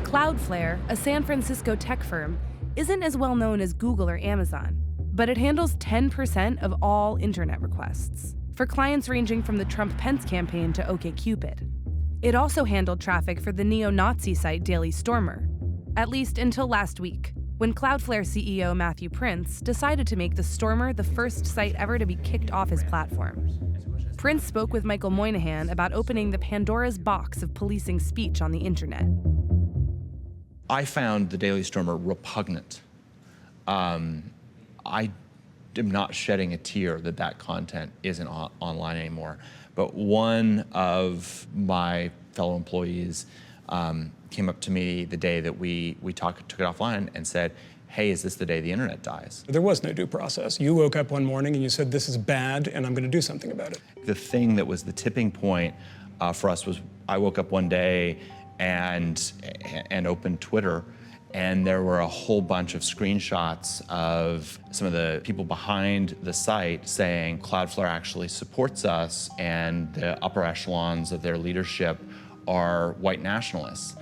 Cloudflare, a San Francisco tech firm, isn't as well known as Google or Amazon, but it handles 10% of all internet requests, for clients ranging from the Trump-Pence campaign to OkCupid. It also handled traffic for the neo-Nazi site DailyStormer, at least until last week, when Cloudflare CEO Matthew Prince decided to make the Stormer the first site ever to be kicked off his platform. Prince spoke with Michael Moynihan about opening the Pandora's box of policing speech on the internet. I found the DailyStormer repugnant. I am not shedding a tear that that content isn't online anymore. But one of my fellow employees came up to me the day that we took it offline and said, hey, is this the day the internet dies? There was no due process. You woke up one morning and you said, this is bad and I'm going to do something about it. The thing that was the tipping point for us was I woke up one day and opened Twitter, and there were a whole bunch of screenshots of some of the people behind the site saying Cloudflare actually supports us and the upper echelons of their leadership are white nationalists.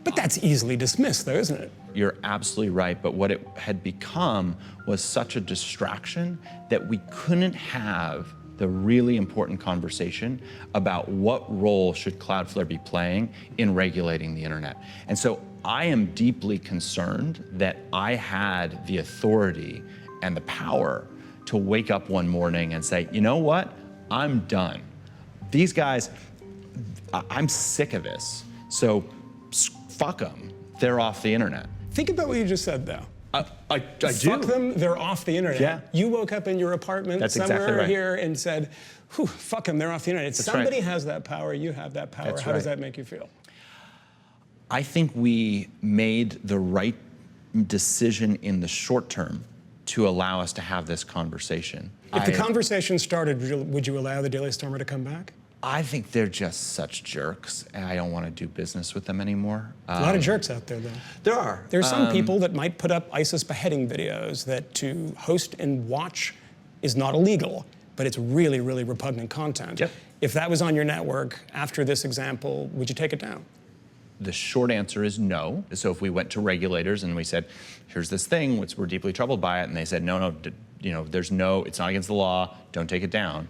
But that's easily dismissed though, isn't it? You're absolutely right, but what it had become was such a distraction that we couldn't have the really important conversation about what role should Cloudflare be playing in regulating the internet. And so I am deeply concerned that I had the authority and the power to wake up one morning and say, you know what, I'm done. These guys, I'm sick of this, so fuck them, they're off the internet. Think about what you just said though. I do. Fuck them, they're off the internet. Yeah. You woke up in your apartment That's somewhere exactly right. here and said, whew, fuck them, they're off the internet. That's Somebody right. has that power, you have that power. That's How does right. that make you feel? I think we made the right decision in the short term to allow us to have this conversation. If the conversation started, would you allow the DailyStormer to come back? I think they're just such jerks, and I don't want to do business with them anymore. A lot of jerks out there, though. There are. There's some people that might put up ISIS beheading videos that to host and watch is not illegal, but it's really, really repugnant content. Yep. If that was on your network after this example, would you take it down? The short answer is no. So if we went to regulators and we said, here's this thing, which we're deeply troubled by it, and they said, no, it's not against the law, don't take it down,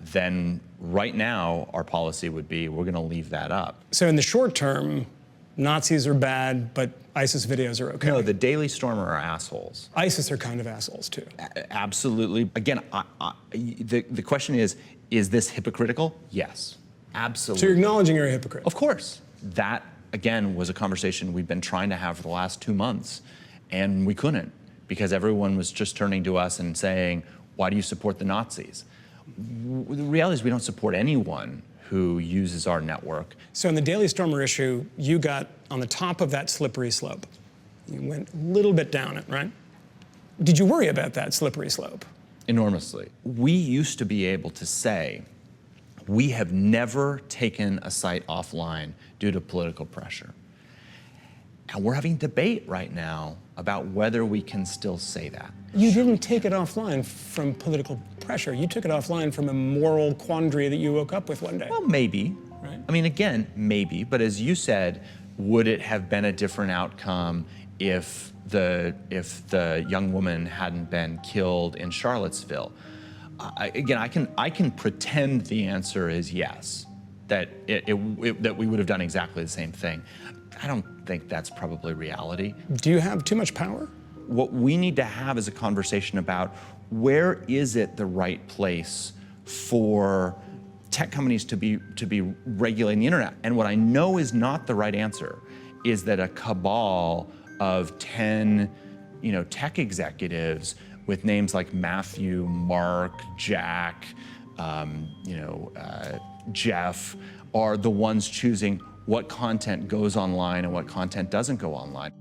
then right now our policy would be we're going to leave that up. So in the short term, Nazis are bad, but ISIS videos are okay? No, the DailyStormer are assholes. ISIS are kind of assholes too. Absolutely. Again, the question is this hypocritical? Yes, absolutely. So you're acknowledging you're a hypocrite? Of course. That, again, was a conversation we've been trying to have for the last 2 months, and we couldn't because everyone was just turning to us and saying, why do you support the Nazis? The reality is we don't support anyone who uses our network. So in the DailyStormer issue, you got on the top of that slippery slope. You went a little bit down it, right? Did you worry about that slippery slope? Enormously. We used to be able to say, we have never taken a site offline due to political pressure. And we're having debate right now about whether we can still say that. You didn't take it offline from political pressure. You took it offline from a moral quandary that you woke up with one day. Well, maybe. Right. I mean, again, maybe. But as you said, would it have been a different outcome if the young woman hadn't been killed in Charlottesville? Again, I can pretend the answer is yes, that that we would have done exactly the same thing. I don't think that's probably reality. Do you have too much power? What we need to have is a conversation about where is it the right place for tech companies to be regulating the internet. And what I know is not the right answer is that a cabal of 10 tech executives with names like Matthew, Mark, Jack, Jeff are the ones choosing what content goes online and what content doesn't go online.